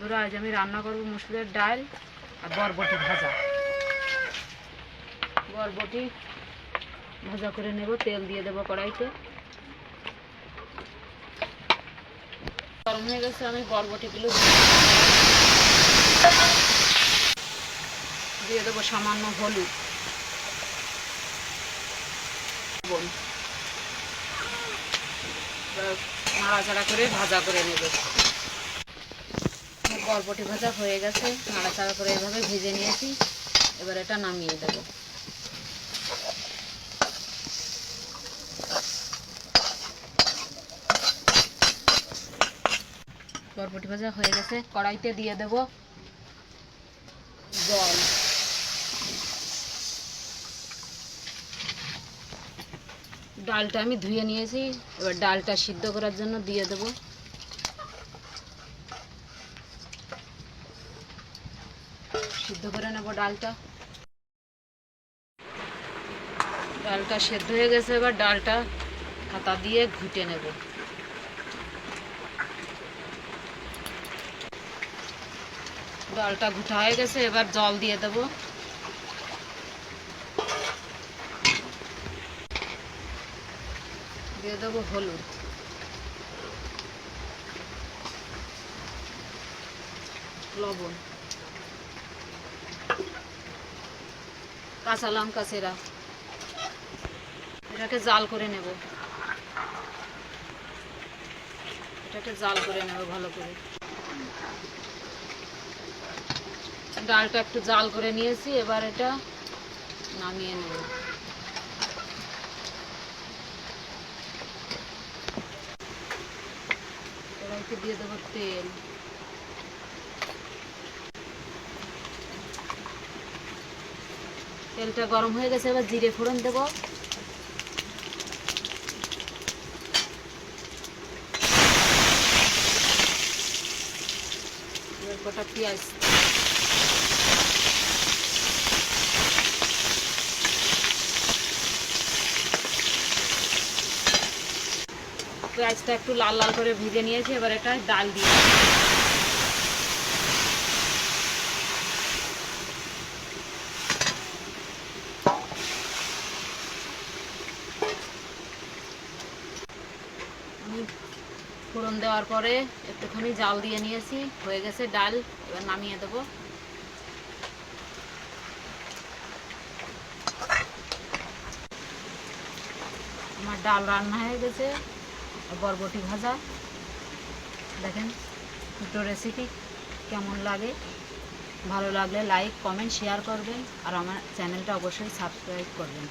বন্ধুরা, আজ আমি রান্না করব মুসুরের ডাল আর বরবটি ভাজা। বরবটি ভাজা করে নেব, তেল দিয়ে দেবো কড়াইতে। গরম হয়ে গেছে, আমি বরবটিগুলো দিয়ে দেবো সামান্য হলুদ, নাড়াচাড়া করে ভাজা করে নেব। বরবটি ভাজা হয়ে গেছে, নাড়াচাড়া করে এভাবে ভেজে নিয়েছি। এবার এটা নামিয়ে দেব। বরবটি ভাজা হয়ে গেছে, কড়াইতে দিয়ে দেব জল। ডালটা আমি ধুয়ে নিয়েছি, এবার ডালটা সিদ্ধ করার জন্য দিয়ে দেব। সিদ্ধ করে নেব ডালটা। ডালটা সেদ্ধ হয়ে গেছে, এবার ডালটা হাতা দিয়ে ঘুটে নেব। ডালটা ঘুটা হয়ে গেছে, এবার জল দিয়ে দেব। দিয়ে দেবো হলুদ, লবণ, কাঁচা লঙ্কা চেরা। এটাকে জাল করে নেব। ভালো করে। ডালটা একটু জাল করে নিয়েছি, এবার এটা নামিয়ে নেব। কড়াইতে দিয়ে দেবো তেল। তেলটা গরম হয়ে গেছে, এবার জিরে ফোড়ন দেব। এবার কটা পেঁয়াজ, পেঁয়াজটা একটু লাল লাল করে ভেজে নিয়েছি। এবার এটা ডাল দিয়ে আমি ফোড়ন দেওয়ার পরে একটুখানি জাল দিয়ে নিয়েছি, হয়ে গেছে ডাল। এবার নামিয়ে দেব। আমার ডাল রান্না হয়ে গেছে। বরবটি ভাজা দেখেন, দুটো রেসিপি কেমন লাগে। ভালো লাগলে লাইক, কমেন্ট, শেয়ার করবেন আর আমার চ্যানেলটা অবশ্যই সাবস্ক্রাইব করবেন।